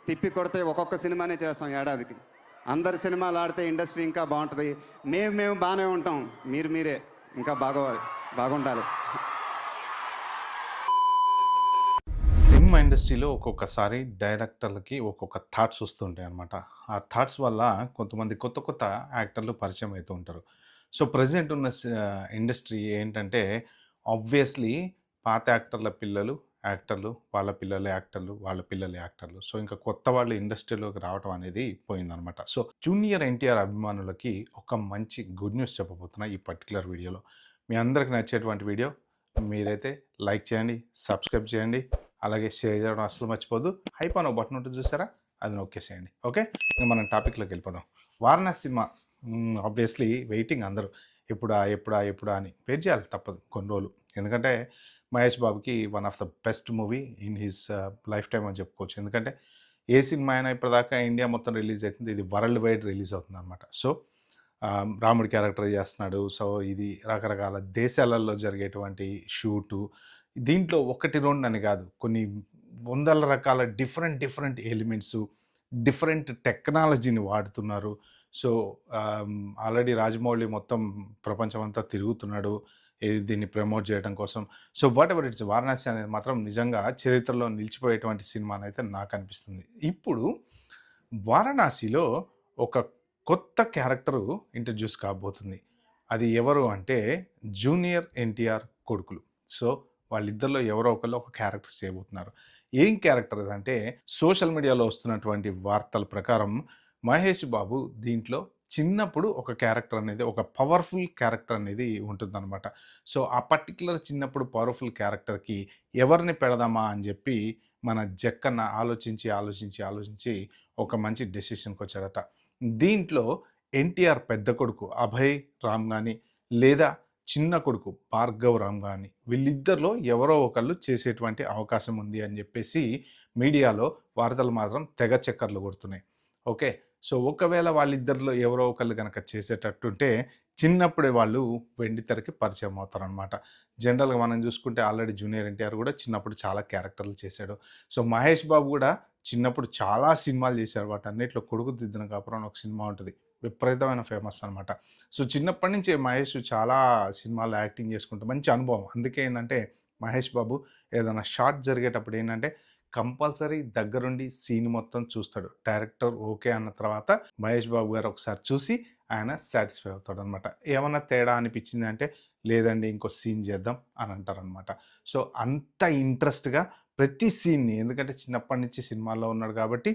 తిప్పి కొడితే ఒక్కొక్క సినిమానే చేస్తాం ఏడాదికి. అందరు సినిమాలు ఆడితే ఇండస్ట్రీ ఇంకా బాగుంటుంది. మేము బాగానే ఉంటాం, మీరే ఇంకా బాగుండాలి. సినిమా ఇండస్ట్రీలో ఒక్కొక్కసారి డైరెక్టర్లకి ఒక్కొక్క థాట్స్ వస్తుంటాయి అనమాట. ఆ థాట్స్ వల్ల కొంతమంది కొత్త యాక్టర్లు పరిచయం అవుతూ ఉంటారు. సో ప్రజెంట్ ఉన్న ఇండస్ట్రీ ఏంటంటే ఆబ్వియస్లీ పాత యాక్టర్ల పిల్లలు యాక్టర్లు, వాళ్ళ పిల్లలు యాక్టర్లు, వాళ్ళ పిల్లలు యాక్టర్లు. సో ఇంకా కొత్త వాళ్ళు ఇండస్ట్రీలోకి రావడం అనేది పోయిందనమాట. సో జూనియర్ ఎన్టీఆర్ అభిమానులకి ఒక మంచి గుడ్ న్యూస్ చెప్పబోతున్నా ఈ పర్టికులర్ వీడియోలో. మీ అందరికి నచ్చేటువంటి వీడియో. మీరైతే లైక్ చేయండి, సబ్స్క్రైబ్ చేయండి, అలాగే షేర్ చేయడం అసలు మర్చిపోదు. హైప్ అని బటన్ ఉంటుంది చూసారా, అది నొక్కేసేయండి. ఓకే, ఇంకా మనం టాపిక్లోకి వెళ్ళిపోదాం. వారణాసి సినిమా ఆబ్వియస్లీ వెయిటింగ్ అందరూ, ఎప్పుడా అని వెయిట్ చేయాలి, తప్పదు కొన్ని రోజులు. ఎందుకంటే మహేష్ బాబుకి one of the best movie in his life time అని చెప్పుకోవచ్చు. ఎందుకంటే ఏ సినిమా అయినా ఇప్పటిదాకా ఇండియా మొత్తం రిలీజ్ అవుతుంది, ఇది వరల్డ్ వైడ్ రిలీజ్ అవుతుంది అనమాట. సో రాముడి క్యారెక్టర్ చేస్తున్నాడు. సో ఇది రకరకాల దేశాలలో జరిగేటువంటి షూటు, దీంట్లో 1, 2 అని కాదు, కొన్ని వందల రకాల డిఫరెంట్ ఎలిమెంట్స్, డిఫరెంట్ టెక్నాలజీని వాడుతున్నారు. సో ఆల్రెడీ రాజమౌళి మొత్తం ప్రపంచం అంతా తిరుగుతున్నాడు దీన్ని ప్రమోట్ చేయడం కోసం. So what ever it's, Varanasi అనేది మాత్రం నిజంగా చరిత్రలో నిలిచిపోయేటువంటి సినిమా అని అయితే నాకు అనిపిస్తుంది. ఇప్పుడు వారణాసిలో ఒక కొత్త క్యారెక్టరు ఇంట్రడ్యూస్ కాబోతుంది. అది ఎవరు అంటే జూనియర్ ఎన్టీఆర్ కొడుకులు. సో వాళ్ళిద్దరిలో ఎవరో ఒకళ్ళు ఒక క్యారెక్టర్ చేయబోతున్నారు. ఏం క్యారెక్టర్ అంటే సోషల్ మీడియాలో వస్తున్నటువంటి వార్తల ప్రకారం మహేష్ బాబు దీంట్లో చిన్నప్పుడు ఒక క్యారెక్టర్ అనేది, ఒక పవర్ఫుల్ క్యారెక్టర్ అనేది ఉంటుందన్నమాట. సో ఆ పర్టికులర్ చిన్నప్పుడు పవర్ఫుల్ క్యారెక్టర్కి ఎవరిని పెడదామా అని చెప్పి మన జక్కన్న ఆలోచించి ఒక మంచి డెసిషన్కి వచ్చాడట. దీంట్లో ఎన్టీఆర్ పెద్ద కొడుకు అభయ్ రామ్ కానీ, లేదా చిన్న కొడుకు భార్గవ్ రామ్ కానీ, వీళ్ళిద్దరిలో ఎవరో ఒకళ్ళు చేసేటువంటి అవకాశం ఉంది అని చెప్పేసి మీడియాలో వార్తలు మాత్రం తెగ చక్కర్లు కొడుతున్నాయి. ఓకే, సో ఒకవేళ వాళ్ళిద్దరిలో ఎవరో ఒకళ్ళు కనుక చేసేటట్టుంటే చిన్నప్పుడే వాళ్ళు వెండితెరకి పరిచయం అవుతారనమాట. జనరల్గా మనం చూసుకుంటే ఆల్రెడీ జూనియర్ ఎన్టీఆర్ కూడా చిన్నప్పుడు చాలా క్యారెక్టర్లు చేశాడు. సో మహేష్ బాబు కూడా చిన్నప్పుడు చాలా సినిమాలు చేశారు. వాటన్నిటిలో కొడుకు దిద్దిన కాపురం ఒక సినిమా ఉంటుంది, విపరీతమైన ఫేమస్ అనమాట. సో చిన్నప్పటి నుంచి మహేష్ చాలా సినిమాల్లో యాక్టింగ్ చేసుకుంటూ మంచి అనుభవం. అందుకే ఏంటంటే మహేష్ బాబు ఏదైనా షార్ట్ జరిగేటప్పుడు ఏంటంటే కంపల్సరీ దగ్గరుండి సీన్ మొత్తం చూస్తాడు. డైరెక్టర్ ఓకే అన్న తర్వాత మహేష్ బాబు గారు ఒకసారి చూసి ఆయన సాటిస్ఫై అవుతాడు అనమాట. ఏమన్నా తేడా అనిపించింది అంటే లేదండి ఇంకో సీన్ చేద్దాం అని అంటారనమాట. సో అంత ఇంట్రెస్ట్గా ప్రతి సీన్ని, ఎందుకంటే చిన్నప్పటి నుంచి సినిమాల్లో ఉన్నాడు కాబట్టి,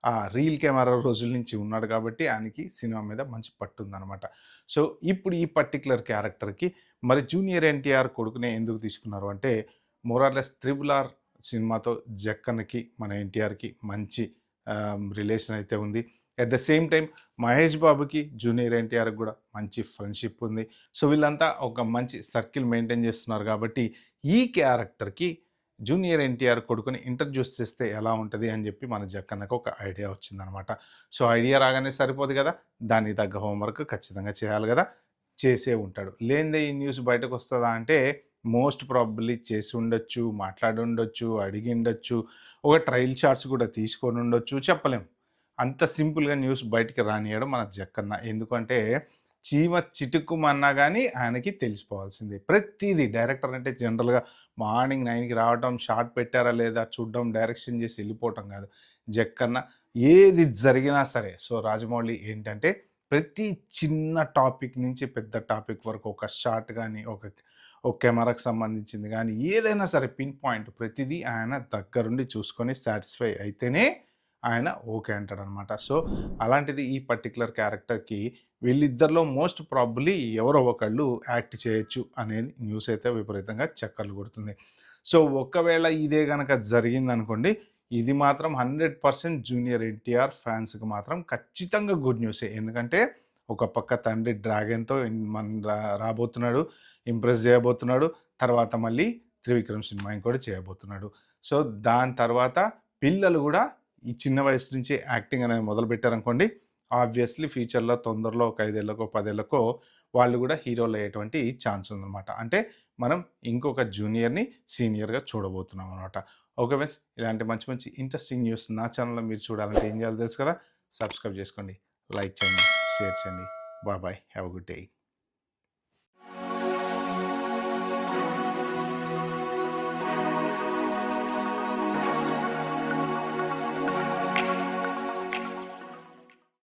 ఆ రీల్ కెమెరా రోజుల నుంచి ఉన్నాడు కాబట్టి ఆయనకి సినిమా మీద మంచి పట్టు ఉందన్నమాట. సో ఇప్పుడు ఈ పర్టికులర్ క్యారెక్టర్కి మరి జూనియర్ ఎన్టీఆర్ కొడుకునే ఎందుకు తీసుకున్నారు అంటే మోరార్లెస్ త్రిబుల్ సినిమాతో జక్కన్నకి మన ఎన్టీఆర్కి మంచి రిలేషన్ అయితే ఉంది. At the same time Mahesh బాబుకి జూనియర్ ఎన్టీఆర్కి కూడా మంచి ఫ్రెండ్షిప్ ఉంది. సో వీళ్ళంతా ఒక మంచి సర్కిల్ మెయింటైన్ చేస్తున్నారు కాబట్టి ఈ క్యారెక్టర్కి జూనియర్ ఎన్టీఆర్ కొడుకుని ఇంట్రడ్యూస్ చేస్తే ఎలా ఉంటుంది అని చెప్పి మన జక్కన్నకు ఒక ఐడియా వచ్చిందనమాట. సో ఐడియా రాగానే సరిపోదు కదా, దానికి తగ్గ హోంవర్క్ ఖచ్చితంగా చేయాలి కదా, చేసే ఉంటాడు. లేనిదే ఈ న్యూస్ బయటకు వస్తుందా అంటే మోస్ట్ ప్రాబబ్లీ చేసి ఉండొచ్చు, మాట్లాడి ఉండొచ్చు, అడిగి ఉండొచ్చు, ఒక ట్రయల్ షాట్స్ కూడా తీసుకొని ఉండొచ్చు, చెప్పలేం. అంత సింపుల్గా న్యూస్ బయటికి రానియడం మన జక్కన్న. ఎందుకంటే చీమ చిటుక్కుమన్నా కానీ ఆయనకి తెలిసిపోవాల్సిందే ప్రతిదీ. డైరెక్టర్ అంటే జనరల్గా మార్నింగ్ 9కి రావడం, షార్ట్ పెట్టారా లేదా చూడడం, డైరెక్షన్ చేసి వెళ్ళిపోవటం కాదు. జక్కన్న ఏది జరిగినా సరే, సో రాజమౌళి ఏంటంటే ప్రతి చిన్న టాపిక్ నుంచి పెద్ద టాపిక్ వరకు ఒక షార్ట్ కానీ, ఒక కెమెరాకి సంబంధించింది కానీ ఏదైనా సరే పిన్ పాయింట్ ప్రతిదీ ఆయన దగ్గరుండి చూసుకొని సాటిస్ఫై అయితేనే ఆయన ఓకే అంటాడనమాట. సో అలాంటిది ఈ పర్టికులర్ క్యారెక్టర్కి వీళ్ళిద్దరిలో మోస్ట్ ప్రాబబ్లీ ఎవరో ఒకళ్ళు యాక్ట్ చేయొచ్చు అనేది న్యూస్ అయితే విపరీతంగా చక్కర్లు కొడుతుంది. సో ఒకవేళ ఇదే కనుక జరిగిందనుకోండి, ఇది మాత్రం 100% జూనియర్ ఎన్టీఆర్ ఫ్యాన్స్కి మాత్రం ఖచ్చితంగా గుడ్ న్యూసే. ఎందుకంటే ఒక పక్క తండ్రి డ్రాగన్తో మన రాబోతున్నాడు, ఇంప్రెస్ చేయబోతున్నాడు, తర్వాత మళ్ళీ త్రివిక్రమ్ సినిమా ఇంకోటి చేయబోతున్నాడు. సో దాని తర్వాత పిల్లలు కూడా ఈ చిన్న వయసు నుంచి యాక్టింగ్ అనేది మొదలుపెట్టారనుకోండి, ఆబ్వియస్లీ ఫ్యూచర్లో తొందరలో ఒక 5 ఏళ్ళకో 10 ఏళ్ళకో వాళ్ళు కూడా హీరోలు అయ్యేటువంటి ఛాన్స్ ఉందన్నమాట. అంటే మనం ఇంకొక జూనియర్ని సీనియర్గా చూడబోతున్నాం అనమాట. ఓకే ఫ్రెండ్స్, ఇలాంటి మంచి మంచి ఇంట్రెస్టింగ్ న్యూస్ నా ఛానల్లో మీరు చూడాలంటే ఏం చేయాలో తెలుసు కదా, సబ్స్క్రైబ్ చేసుకోండి, లైక్ చేయండి, షేర్ చేయండి. Bye bye, have a good day.